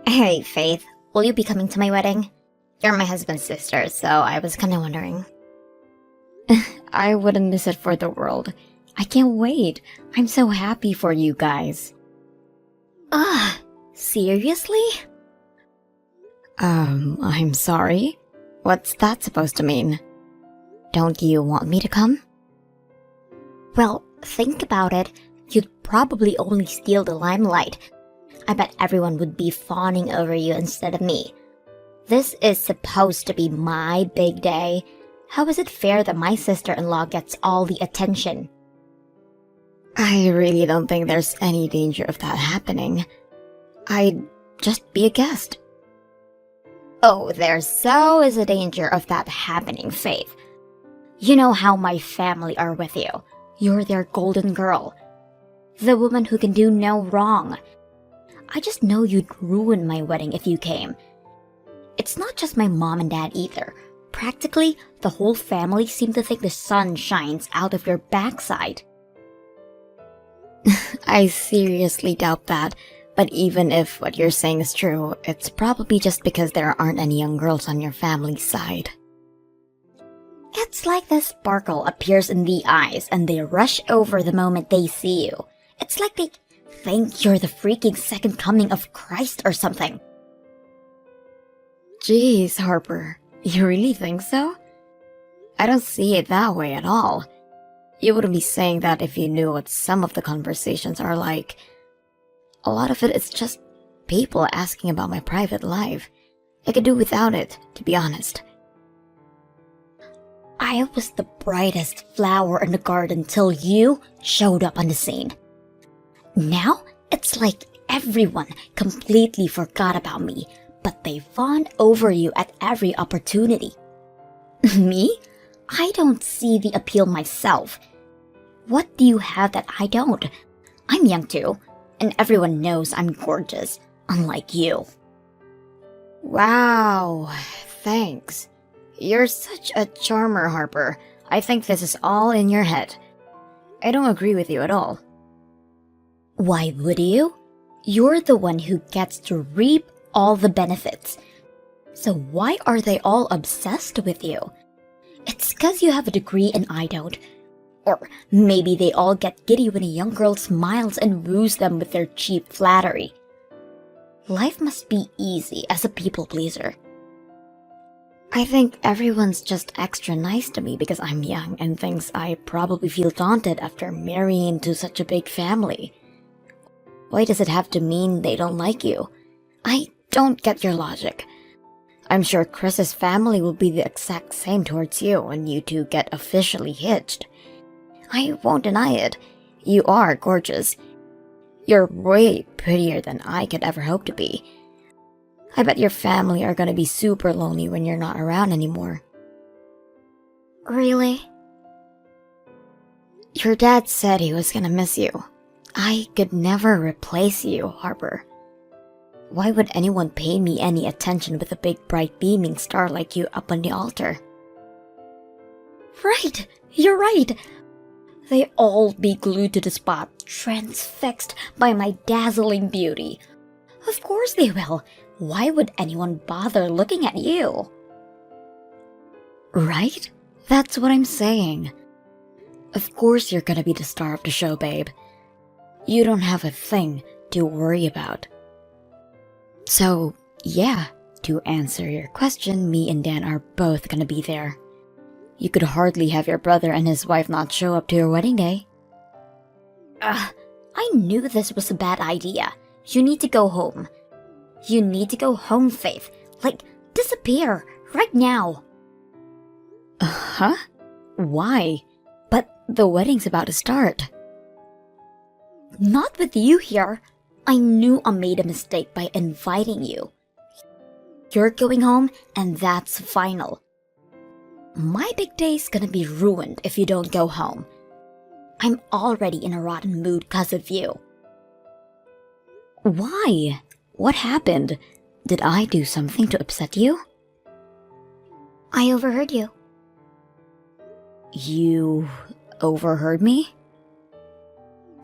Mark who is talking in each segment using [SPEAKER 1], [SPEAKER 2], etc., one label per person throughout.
[SPEAKER 1] Hey, Faith, will you be coming to my wedding? You're my husband's sister, so I was kinda wondering.
[SPEAKER 2] I wouldn't miss it for the world. I can't wait. I'm so happy for you guys.
[SPEAKER 1] Seriously?
[SPEAKER 2] I'm sorry? What's that supposed to mean? Don't you want me to come?
[SPEAKER 1] Well, think about it. You'd probably only steal the limelight. I bet everyone would be fawning over you instead of me. This is supposed to be my big day. How is it fair that my sister-in-law gets all the attention?
[SPEAKER 2] I really don't think there's any danger of that happening. I'd just be a guest.
[SPEAKER 1] Oh, there so is a danger of that happening, Faith. You know how my family are with you. You're their golden girl. The woman who can do no wrong. I just know you'd ruin my wedding if you came. It's not just my mom and dad either. Practically, the whole family seem to think the sun shines out of your backside.
[SPEAKER 2] I seriously doubt that, but even if what you're saying is true, it's probably just because there aren't any young girls on your family's side.
[SPEAKER 1] It's like the sparkle appears in the eyes and they rush over the moment they see you. It's like they think you're the freaking second coming of Christ or something.
[SPEAKER 2] Jeez, Harper, you really think so? I don't see it that way at all. You wouldn't be saying that if you knew what some of the conversations are like. A lot of it is just people asking about my private life. I could do without it, to be honest.
[SPEAKER 1] I was the brightest flower in the garden till you showed up on the scene. Now, it's like everyone completely forgot about me, but they fawn over you at every opportunity. Me? I don't see the appeal myself. What do you have that I don't? I'm young too, and everyone knows I'm gorgeous, unlike you.
[SPEAKER 2] Wow, thanks. You're such a charmer, Harper. I think this is all in your head. I don't agree with you at all.
[SPEAKER 1] Why would you? You're the one who gets to reap all the benefits. So why are they all obsessed with you? It's 'cause you have a degree and I don't. Or maybe they all get giddy when a young girl smiles and woos them with their cheap flattery. Life must be easy as a people pleaser.
[SPEAKER 2] I think everyone's just extra nice to me because I'm young and thinks I probably feel daunted after marrying into such a big family. Why does it have to mean they don't like you? I don't get your logic. I'm sure Chris's family will be the exact same towards you when you two get officially hitched. I won't deny it. You are gorgeous. You're way prettier than I could ever hope to be. I bet your family are gonna be super lonely when you're not around anymore.
[SPEAKER 1] Really?
[SPEAKER 2] Your dad said he was gonna miss you. I could never replace you, Harper. Why would anyone pay me any attention with a big bright beaming star like you up on the altar?
[SPEAKER 1] Right! You're right! They all be glued to the spot, transfixed by my dazzling beauty. Of course they will. Why would anyone bother looking at you?
[SPEAKER 2] Right? That's what I'm saying. Of course you're gonna be the star of the show, babe. You don't have a thing to worry about. So, yeah, to answer your question, me and Dan are both gonna be there. You could hardly have your brother and his wife not show up to your wedding day.
[SPEAKER 1] I knew this was a bad idea. You need to go home. You need to go home, Faith. Like, disappear, right now.
[SPEAKER 2] Huh? Why? But the wedding's about to start.
[SPEAKER 1] Not with you here. I knew I made a mistake by inviting you. You're going home, and that's final. My big day's gonna be ruined if you don't go home. I'm already in a rotten mood 'cause of you.
[SPEAKER 2] Why? What happened? Did I do something to upset you?
[SPEAKER 1] I overheard you.
[SPEAKER 2] You overheard me?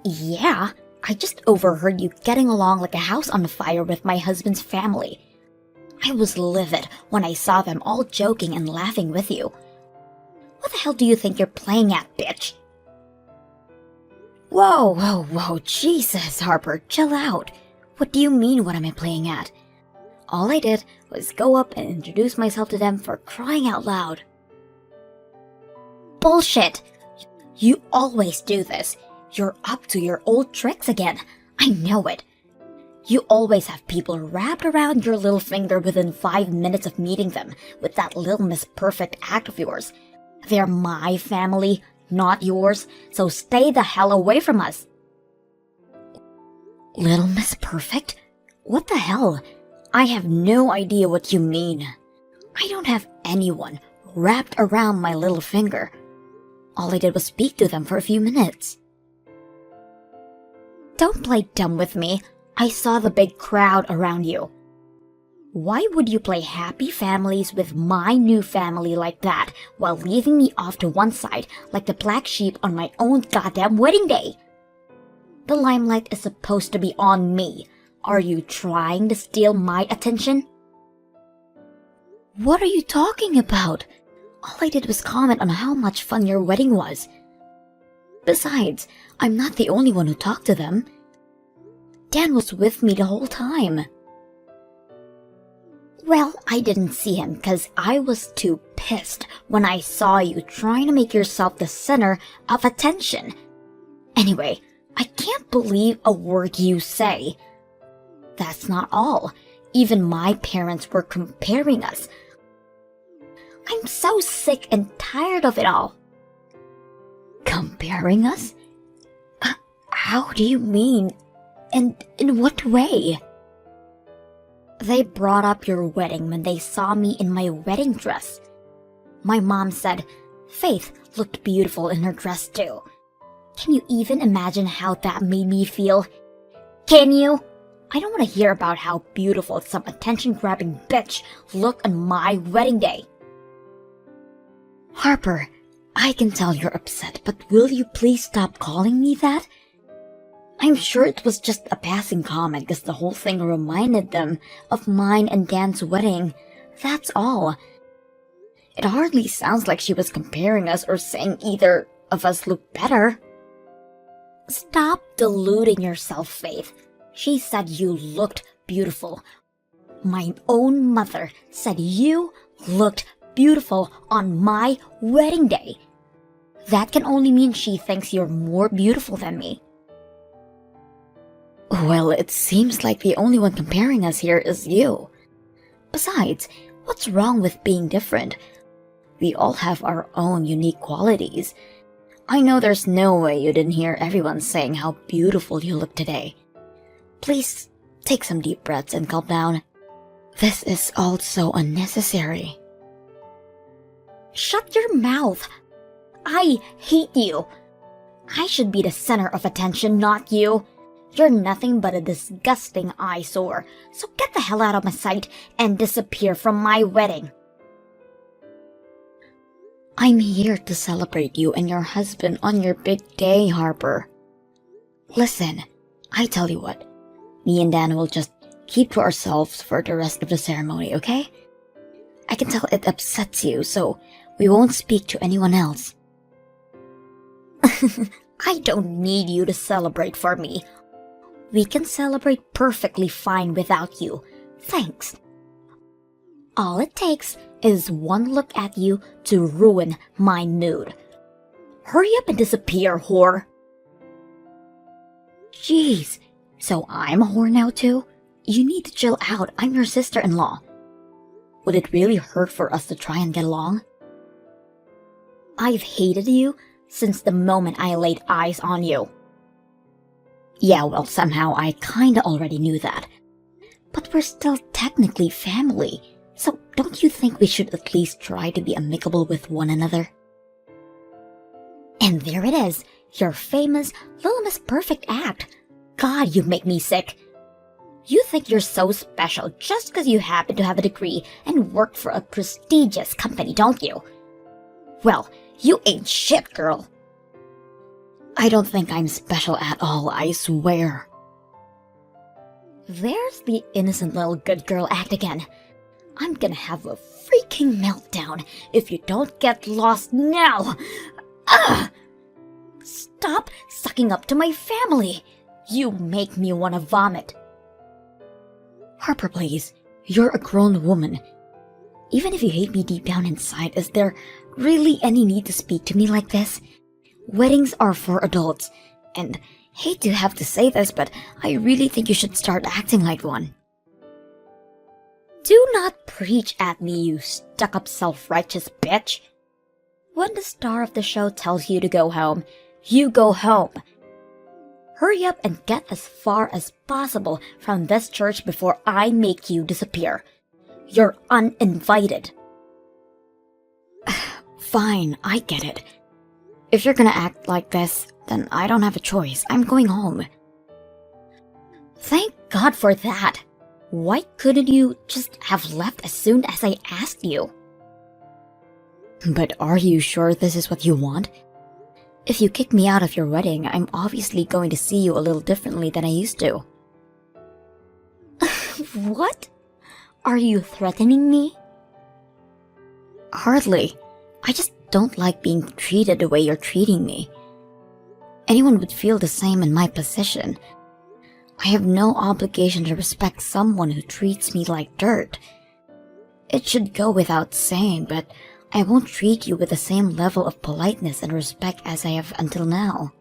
[SPEAKER 1] Yeah, I just overheard you getting along like a house on fire with my husband's family. I was livid when I saw them all joking and laughing with you. What the hell do you think you're playing at, bitch?
[SPEAKER 2] Whoa, Jesus, Harper, chill out. What do you mean, what am I playing at? All I did was go up and introduce myself to them, for crying out loud.
[SPEAKER 1] Bullshit! You always do this. You're up to your old tricks again. I know it. You always have people wrapped around your little finger within 5 minutes of meeting them with that little Miss Perfect act of yours. They're my family, not yours, so stay the hell away from us.
[SPEAKER 2] Little Miss Perfect? What the hell? I have no idea what you mean. I don't have anyone wrapped around my little finger. All I did was speak to them for a few minutes.
[SPEAKER 1] Don't play dumb with me. I saw the big crowd around you. Why would you play happy families with my new family like that while leaving me off to one side like the black sheep on my own goddamn wedding day? The limelight is supposed to be on me. Are you trying to steal my attention?
[SPEAKER 2] What are you talking about? All I did was comment on how much fun your wedding was. Besides, I'm not the only one who talked to them. Dan was with me the whole time.
[SPEAKER 1] Well, I didn't see him because I was too pissed when I saw you trying to make yourself the center of attention. Anyway, I can't believe a word you say. That's not all. Even my parents were comparing us. I'm so sick and tired of it all.
[SPEAKER 2] Comparing us? How do you mean? And in what way?
[SPEAKER 1] They brought up your wedding when they saw me in my wedding dress. My mom said Faith looked beautiful in her dress too. Can you even imagine how that made me feel? Can you? I don't want to hear about how beautiful some attention-grabbing bitch looked on my wedding day.
[SPEAKER 2] Harper, I can tell you're upset, but will you please stop calling me that? I'm sure it was just a passing comment because the whole thing reminded them of mine and Dan's wedding. That's all. It hardly sounds like she was comparing us or saying either of us looked better.
[SPEAKER 1] Stop deluding yourself, Faith. She said you looked beautiful. My own mother said you looked beautiful on my wedding day. That can only mean she thinks you're more beautiful than me.
[SPEAKER 2] Well, it seems like the only one comparing us here is you. Besides, what's wrong with being different? We all have our own unique qualities. I know there's no way you didn't hear everyone saying how beautiful you look today. Please take some deep breaths and calm down. This is all so unnecessary.
[SPEAKER 1] Shut your mouth. I hate you. I should be the center of attention, not you. You're nothing but a disgusting eyesore, so get the hell out of my sight and disappear from my wedding.
[SPEAKER 2] I'm here to celebrate you and your husband on your big day, Harper. Listen, I tell you what, me and Dan will just keep to ourselves for the rest of the ceremony, okay? I can tell it upsets you, so we won't speak to anyone else.
[SPEAKER 1] I don't need you to celebrate for me. We can celebrate perfectly fine without you. Thanks. All it takes is one look at you to ruin my mood. Hurry up and disappear, whore.
[SPEAKER 2] Jeez, so I'm a whore now too? You need to chill out, I'm your sister-in-law. Would it really hurt for us to try and get along?
[SPEAKER 1] I've hated you since the moment I laid eyes on you.
[SPEAKER 2] Yeah, well, somehow I kinda already knew that. But we're still technically family, so don't you think we should at least try to be amicable with one another?
[SPEAKER 1] And there it is, your famous Little Miss Perfect act. God, you make me sick. You think you're so special just because you happen to have a degree and work for a prestigious company, don't you? Well, you ain't shit, girl.
[SPEAKER 2] I don't think I'm special at all, I swear.
[SPEAKER 1] There's the innocent little good girl act again. I'm gonna have a freaking meltdown if you don't get lost now. Ugh! Stop sucking up to my family. You make me want to vomit.
[SPEAKER 2] Harper, please. You're a grown woman. Even if you hate me deep down inside, is there really any need to speak to me like this? Weddings are for adults, and hate to have to say this, but I really think you should start acting like one.
[SPEAKER 1] Do not preach at me, you stuck-up self-righteous bitch. When the star of the show tells you to go home, you go home. Hurry up and get as far as possible from this church before I make you disappear. You're uninvited.
[SPEAKER 2] Fine, I get it. If you're gonna act like this, then I don't have a choice. I'm going home.
[SPEAKER 1] Thank God for that. Why couldn't you just have left as soon as I asked you?
[SPEAKER 2] But are you sure this is what you want? If you kick me out of your wedding, I'm obviously going to see you a little differently than I used to.
[SPEAKER 1] What? Are you threatening me?
[SPEAKER 2] Hardly. I just don't like being treated the way you're treating me. Anyone would feel the same in my position. I have no obligation to respect someone who treats me like dirt. It should go without saying, but I won't treat you with the same level of politeness and respect as I have until now.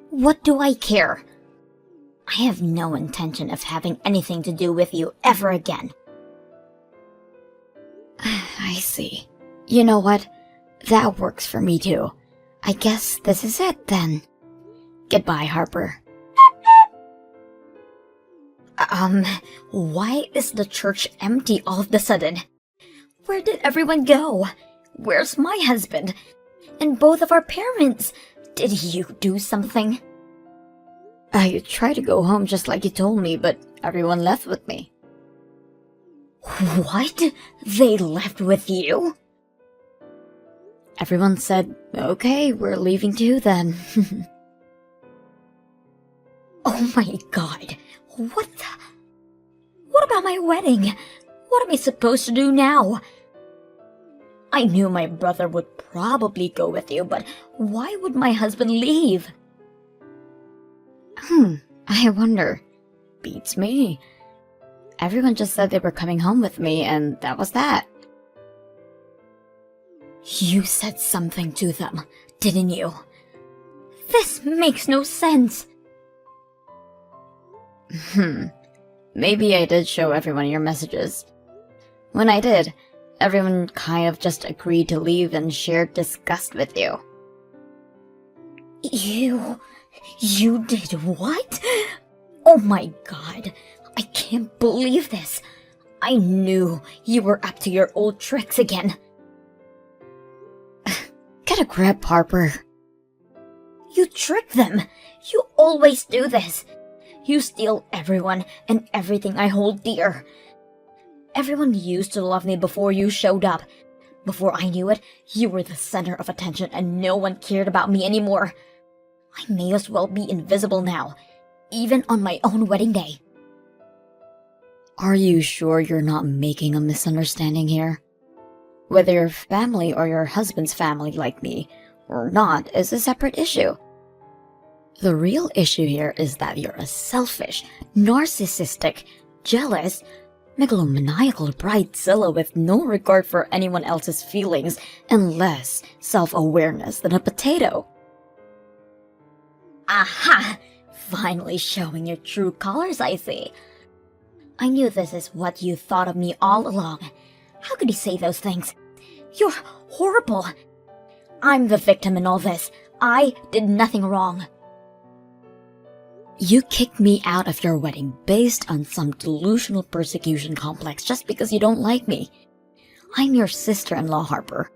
[SPEAKER 1] What do I care? I have no intention of having anything to do with you ever again.
[SPEAKER 2] I see. You know what? That works for me too. I guess this is it then. Goodbye, Harper.
[SPEAKER 1] Why is the church empty all of a sudden? Where did everyone go? Where's my husband? And both of our parents? Did you do something?
[SPEAKER 2] I tried to go home just like you told me, but everyone left with me.
[SPEAKER 1] What? They left with you?
[SPEAKER 2] Everyone said, okay, we're leaving too then.
[SPEAKER 1] Oh my God. What about my wedding? What am I supposed to do now? I knew my brother would probably go with you, but why would my husband leave?
[SPEAKER 2] I wonder. Beats me. Everyone just said they were coming home with me, and that was that.
[SPEAKER 1] You said something to them, didn't you? This makes no sense.
[SPEAKER 2] Maybe I did show everyone your messages. When I did, everyone kind of just agreed to leave and shared disgust with you.
[SPEAKER 1] You did what? Oh my God, I can't believe this. I knew you were up to your old tricks again.
[SPEAKER 2] Get a grip, Harper.
[SPEAKER 1] You trick them. You always do this. You steal everyone and everything I hold dear. Everyone used to love me before you showed up. Before I knew it, you were the center of attention and no one cared about me anymore. I may as well be invisible now, even on my own wedding day.
[SPEAKER 2] Are you sure you're not making a misunderstanding here? Whether your family or your husband's family like me or not is a separate issue. The real issue here is that you're a selfish, narcissistic, jealous, megalomaniacal bridezilla with no regard for anyone else's feelings and less self-awareness than a potato.
[SPEAKER 1] Aha! Finally showing your true colors, I see. I knew this is what you thought of me all along. How could you say those things? You're horrible. I'm the victim in all this. I did nothing wrong.
[SPEAKER 2] You kicked me out of your wedding based on some delusional persecution complex just because you don't like me. I'm your sister-in-law, Harper.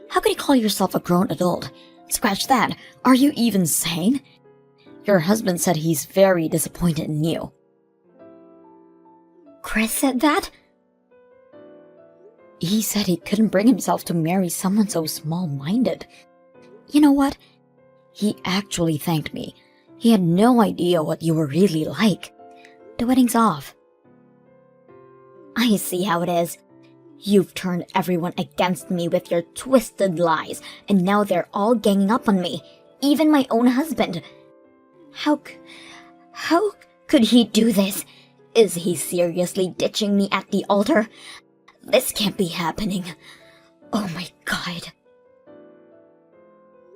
[SPEAKER 2] How could you call yourself a grown adult? Scratch that. Are you even sane? Your husband said he's very disappointed in you.
[SPEAKER 1] Chris said that?
[SPEAKER 2] He said he couldn't bring himself to marry someone so small-minded. You know what? He actually thanked me. He had no idea what you were really like. The wedding's off.
[SPEAKER 1] I see how it is. You've turned everyone against me with your twisted lies, and now they're all ganging up on me, even my own husband. How could he do this? Is he seriously ditching me at the altar? This can't be happening. Oh my god.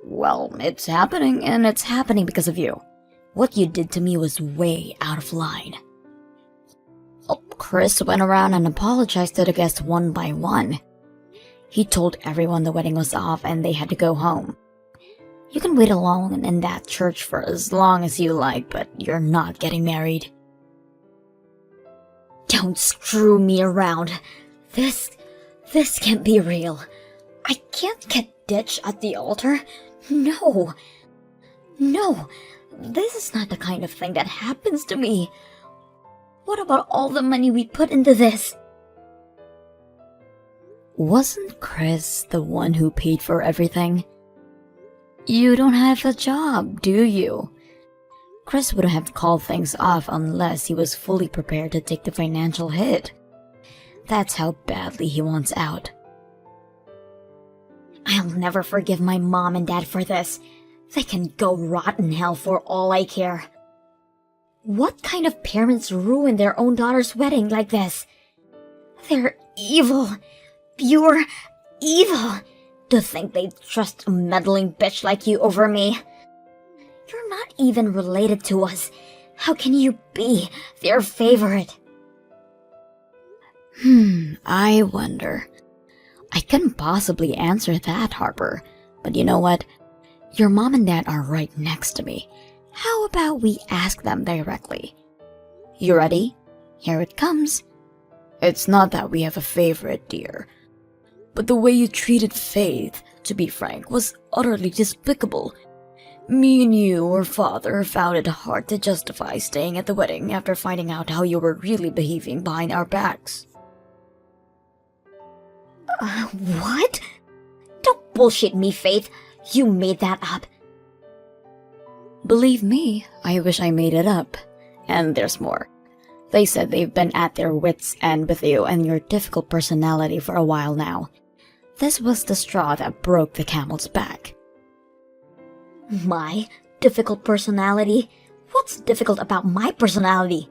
[SPEAKER 2] Well, it's happening, and it's happening because of you. What you did to me was way out of line. Oh, Chris went around and apologized to the guests one by one. He told everyone the wedding was off and they had to go home. You can wait alone in that church for as long as you like, but you're not getting married.
[SPEAKER 1] Don't screw me around. This can't be real. I can't get ditched at the altar. No, this is not the kind of thing that happens to me. What about all the money we put into this?
[SPEAKER 2] Wasn't Chris the one who paid for everything? You don't have a job, do you? Chris wouldn't have called things off unless he was fully prepared to take the financial hit. That's how badly he wants out.
[SPEAKER 1] I'll never forgive my mom and dad for this. They can go rot in hell for all I care. What kind of parents ruin their own daughter's wedding like this? They're evil. Pure evil. To think they'd trust a meddling bitch like you over me. You're not even related to us. How can you be their favorite?
[SPEAKER 2] I wonder. I couldn't possibly answer that, Harper. But you know what? Your mom and dad are right next to me. How about we ask them directly? You ready? Here it comes. It's not that we have a favorite, dear. But the way you treated Faith, to be frank, was utterly despicable. Me and your father found it hard to justify staying at the wedding after finding out how you were really behaving behind our backs.
[SPEAKER 1] What? Don't bullshit me, Faith. You made that up.
[SPEAKER 2] Believe me, I wish I made it up. And there's more. They said they've been at their wits' end with you and your difficult personality for a while now. This was the straw that broke the camel's back.
[SPEAKER 1] My difficult personality? What's difficult about my personality?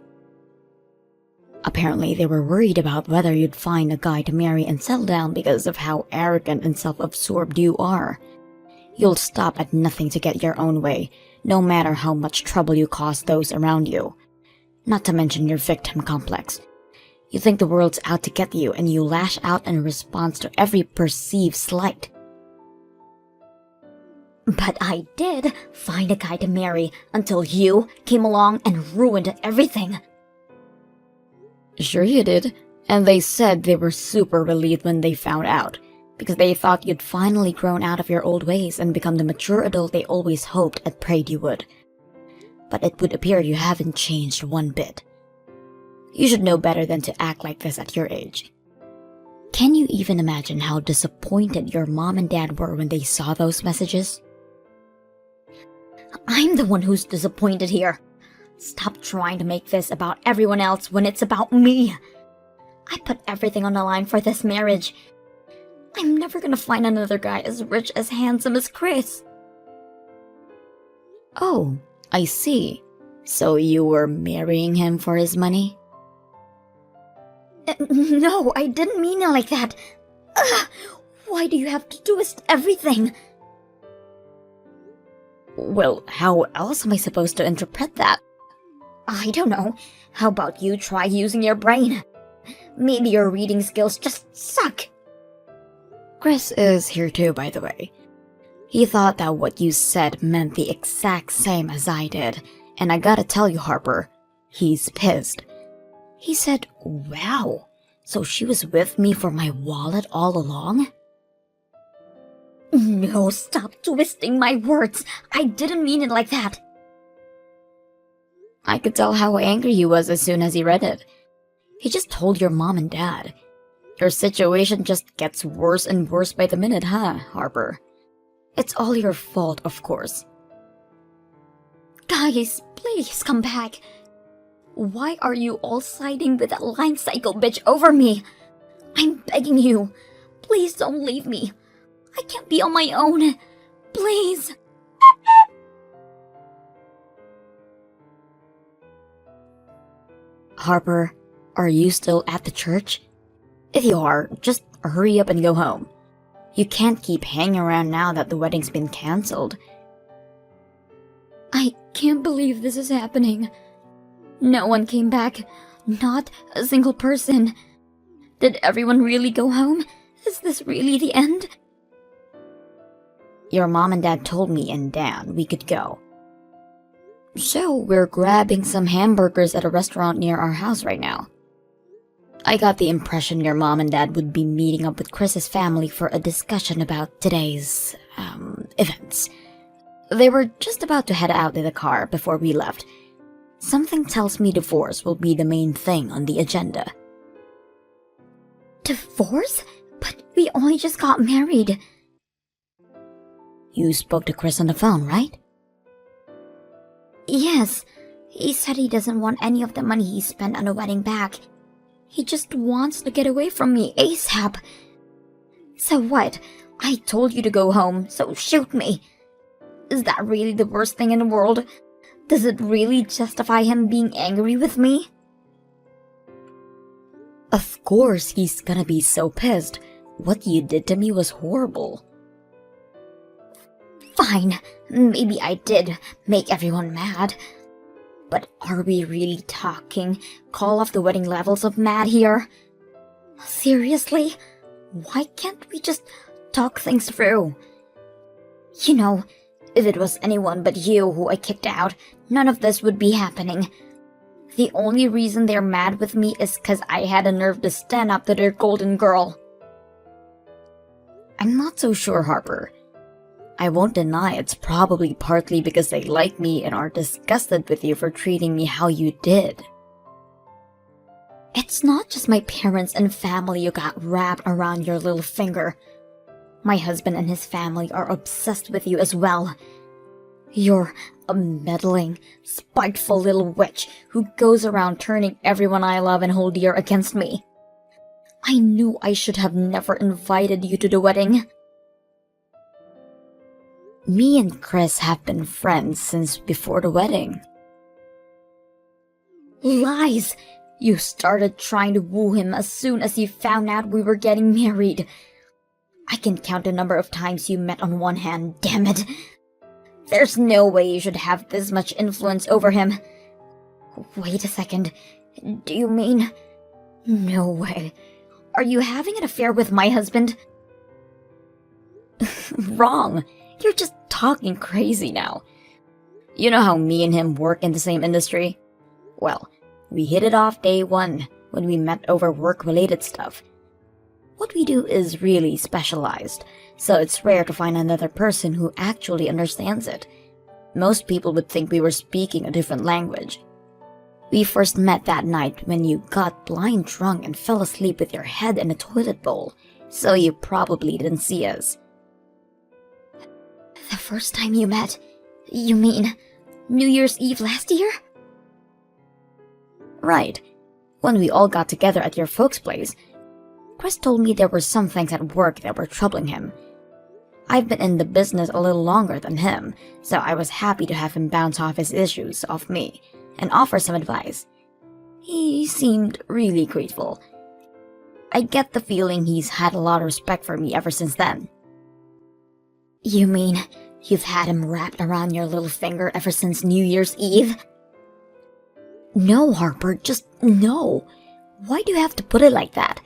[SPEAKER 2] Apparently, they were worried about whether you'd find a guy to marry and settle down because of how arrogant and self-absorbed you are. You'll stop at nothing to get your own way, no matter how much trouble you cause those around you. Not to mention your victim complex. You think the world's out to get you and you lash out in response to every perceived slight.
[SPEAKER 1] But I did find a guy to marry until you came along and ruined everything.
[SPEAKER 2] Sure you did, and they said they were super relieved when they found out, because they thought you'd finally grown out of your old ways and become the mature adult they always hoped and prayed you would. But it would appear you haven't changed one bit. You should know better than to act like this at your age. Can you even imagine how disappointed your mom and dad were when they saw those messages?
[SPEAKER 1] I'm the one who's disappointed here. Stop trying to make this about everyone else when it's about me. I put everything on the line for this marriage. I'm never gonna find another guy as rich, as handsome as Chris.
[SPEAKER 2] Oh, I see. So you were marrying him for his money?
[SPEAKER 1] No, I didn't mean it like that. Ugh, why do you have to twist everything?
[SPEAKER 2] Well, how else am I supposed to interpret that?
[SPEAKER 1] I don't know. How about you try using your brain? Maybe your reading skills just suck.
[SPEAKER 2] Chris is here too, by the way. He thought that what you said meant the exact same as I did, and I gotta tell you, Harper, he's pissed. He said, "Wow, so she was with me for my wallet all along?"
[SPEAKER 1] No, stop twisting my words. I didn't mean it like that.
[SPEAKER 2] I could tell how angry he was as soon as he read it. He just told your mom and dad. Your situation just gets worse and worse by the minute, huh, Harper? It's all your fault, of course.
[SPEAKER 1] Guys, please come back. Why are you all siding with that lying psycho bitch over me? I'm begging you. Please don't leave me. I can't be on my own. Please.
[SPEAKER 2] Harper, are you still at the church? If you are, just hurry up and go home. You can't keep hanging around now that the wedding's been cancelled.
[SPEAKER 1] I can't believe this is happening. No one came back. Not a single person. Did everyone really go home? Is this really the end?
[SPEAKER 2] Your mom and dad told me and Dan we could go. So we're grabbing some hamburgers at a restaurant near our house right now. I got the impression your mom and dad would be meeting up with Chris's family for a discussion about today's, events. They were just about to head out in the car before we left. Something tells me divorce will be the main thing on the agenda.
[SPEAKER 1] Divorce? But we only just got married.
[SPEAKER 2] You spoke to Chris on the phone, right?
[SPEAKER 1] Yes. He said he doesn't want any of the money he spent on the wedding back. He just wants to get away from me ASAP. So what? I told you to go home, so shoot me. Is that really the worst thing in the world? Does it really justify him being angry with me?
[SPEAKER 2] Of course he's gonna be so pissed. What you did to me was horrible.
[SPEAKER 1] Fine, maybe I did make everyone mad. But are we really talking call off the wedding levels of mad here? Seriously? Why can't we just talk things through? You know, if it was anyone but you who I kicked out, none of this would be happening. The only reason they're mad with me is because I had a nerve to stand up to their golden girl.
[SPEAKER 2] I'm not so sure, Harper. I won't deny it's probably partly because they like me and are disgusted with you for treating me how you did.
[SPEAKER 1] It's not just my parents and family you got wrapped around your little finger. My husband and his family are obsessed with you as well. You're a meddling, spiteful little witch who goes around turning everyone I love and hold dear against me. I knew I should have never invited you to the wedding.
[SPEAKER 2] Me and Chris have been friends since before the wedding.
[SPEAKER 1] Lies! You started trying to woo him as soon as you found out we were getting married. I can count the number of times you met on one hand, damn it. There's no way you should have this much influence over him. Wait a second. Do you mean... No way. Are you having an affair with my husband?
[SPEAKER 2] Wrong. You're just talking crazy now. You know how me and him work in the same industry? Well, we hit it off day one when we met over work-related stuff. What we do is really specialized, so it's rare to find another person who actually understands it. Most people would think we were speaking a different language. We first met that night when you got blind drunk and fell asleep with your head in a toilet bowl, so you probably didn't see us.
[SPEAKER 1] The first time you met? You mean New Year's Eve last year?
[SPEAKER 2] Right. When we all got together at your folks' place, Chris told me there were some things at work that were troubling him. I've been in the business a little longer than him, so I was happy to have him bounce off his issues off me and offer some advice. He seemed really grateful. I get the feeling he's had a lot of respect for me ever since then.
[SPEAKER 1] You mean you've had him wrapped around your little finger ever since New Year's Eve?
[SPEAKER 2] No, Harper, just no. Why do you have to put it like that?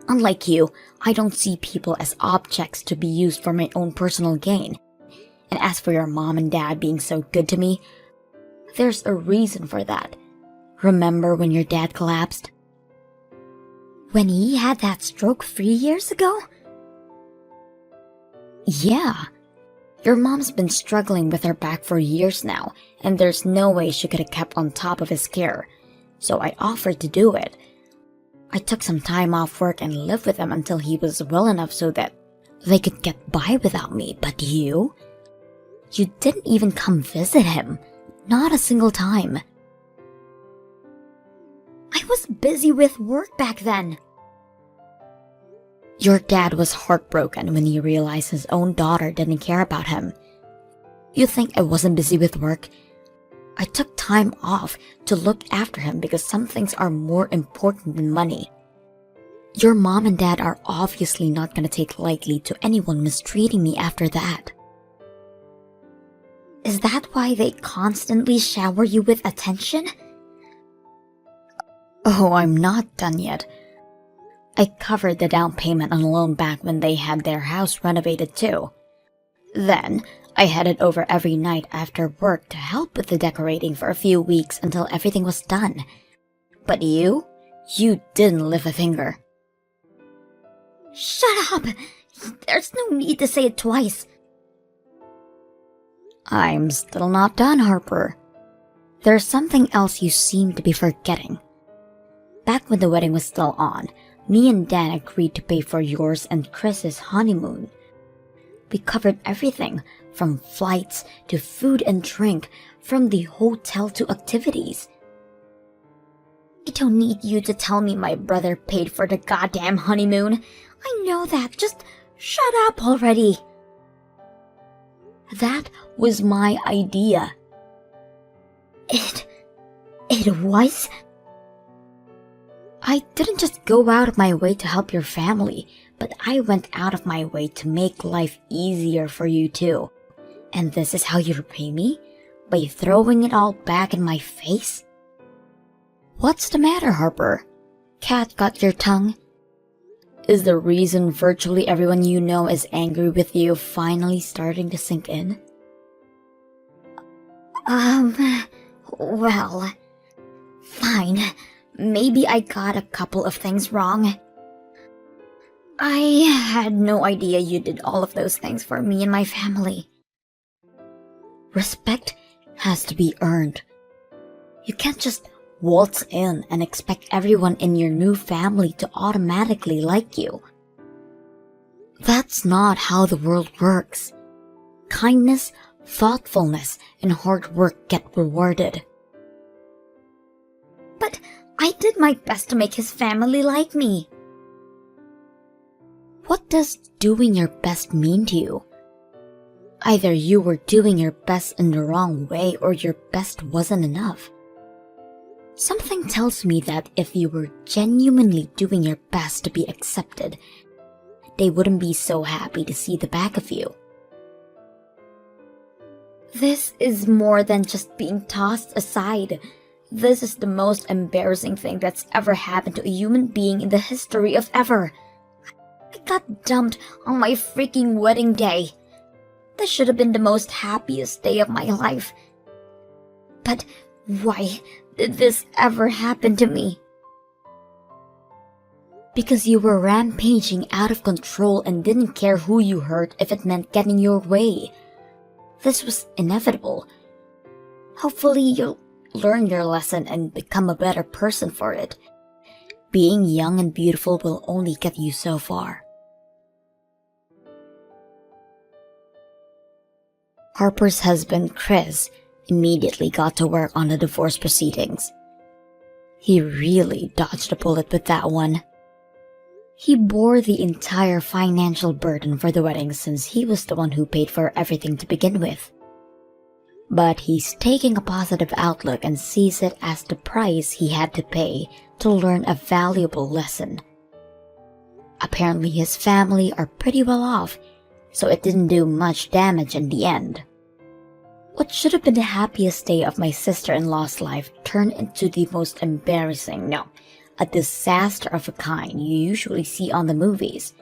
[SPEAKER 2] Unlike you, I don't see people as objects to be used for my own personal gain. And as for your mom and dad being so good to me, there's a reason for that. Remember when your dad collapsed?
[SPEAKER 1] When he had that stroke 3 years ago?
[SPEAKER 2] Yeah. Your mom's been struggling with her back for years now, and there's no way she could have kept on top of his care. So I offered to do it. I took some time off work and lived with him until he was well enough so that they could get by without me. But you? You didn't even come visit him. Not a single time.
[SPEAKER 1] I was busy with work back then.
[SPEAKER 2] Your dad was heartbroken when he realized his own daughter didn't care about him. You think I wasn't busy with work? I took time off to look after him because some things are more important than money. Your mom and dad are obviously not going to take lightly to anyone mistreating me after that.
[SPEAKER 1] Is that why they constantly shower you with attention?
[SPEAKER 2] Oh, I'm not done yet. I covered the down payment on a loan back when they had their house renovated too. Then, I headed over every night after work to help with the decorating for a few weeks until everything was done. But you didn't lift a finger.
[SPEAKER 1] Shut up! There's no need to say it twice.
[SPEAKER 2] I'm still not done, Harper. There's something else you seem to be forgetting. Back when the wedding was still on, me and Dan agreed to pay for yours and Chris's honeymoon. We covered everything, from flights to food and drink, from the hotel to activities.
[SPEAKER 1] I don't need you to tell me my brother paid for the goddamn honeymoon. I know that. Just shut up already.
[SPEAKER 2] That was my idea.
[SPEAKER 1] It was?
[SPEAKER 2] I didn't just go out of my way to help your family, but I went out of my way to make life easier for you too. And this is how you repay me? By throwing it all back in my face? What's the matter, Harper? Cat got your tongue? Is the reason virtually everyone you know is angry with you finally starting to sink in?
[SPEAKER 1] Well, fine. Maybe I got a couple of things wrong. I had no idea you did all of those things for me and my family.
[SPEAKER 2] Respect has to be earned. You can't just waltz in and expect everyone in your new family to automatically like you. That's not how the world works. Kindness, thoughtfulness, and hard work get rewarded.
[SPEAKER 1] But I did my best to make his family like me.
[SPEAKER 2] What does doing your best mean to you? Either you were doing your best in the wrong way or your best wasn't enough. Something tells me that if you were genuinely doing your best to be accepted, they wouldn't be so happy to see the back of you.
[SPEAKER 1] This is more than just being tossed aside. This is the most embarrassing thing that's ever happened to a human being in the history of ever. I got dumped on my freaking wedding day. This should have been the most happiest day of my life. But why did this ever happen to me?
[SPEAKER 2] Because you were rampaging out of control and didn't care who you hurt if it meant getting your way. This was inevitable. Hopefully you'll learn your lesson and become a better person for it. Being young and beautiful will only get you so far. Harper's husband, Chris, immediately got to work on the divorce proceedings. He really dodged a bullet with that one. He bore the entire financial burden for the wedding since he was the one who paid for everything to begin with. But he's taking a positive outlook and sees it as the price he had to pay to learn a valuable lesson. Apparently his family are pretty well off, so it didn't do much damage in the end. What should have been the happiest day of my sister-in-law's life turned into the most embarrassing, no, a disaster of a kind you usually see on the movies.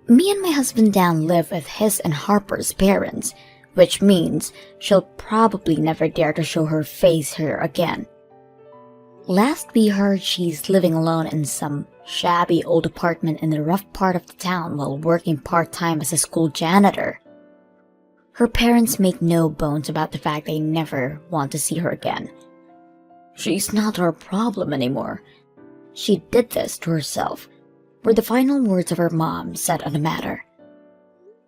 [SPEAKER 2] Me and my husband Dan live with his and Harper's parents, which means she'll probably never dare to show her face here again. Last we heard, she's living alone in some shabby old apartment in the rough part of the town while working part-time as a school janitor. Her parents make no bones about the fact they never want to see her again. She's not our problem anymore. She did this to herself, were the final words of her mom said on the matter.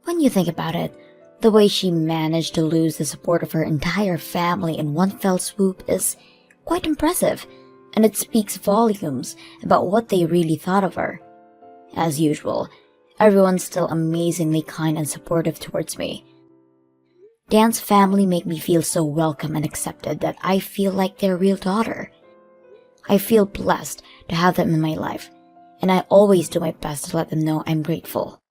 [SPEAKER 2] When you think about it, The way she managed to lose the support of her entire family in one fell swoop is quite impressive, and it speaks volumes about what they really thought of her. As usual, everyone's still amazingly kind and supportive towards me. Dan's family make me feel so welcome and accepted that I feel like their real daughter. I feel blessed to have them in my life, and I always do my best to let them know I'm grateful.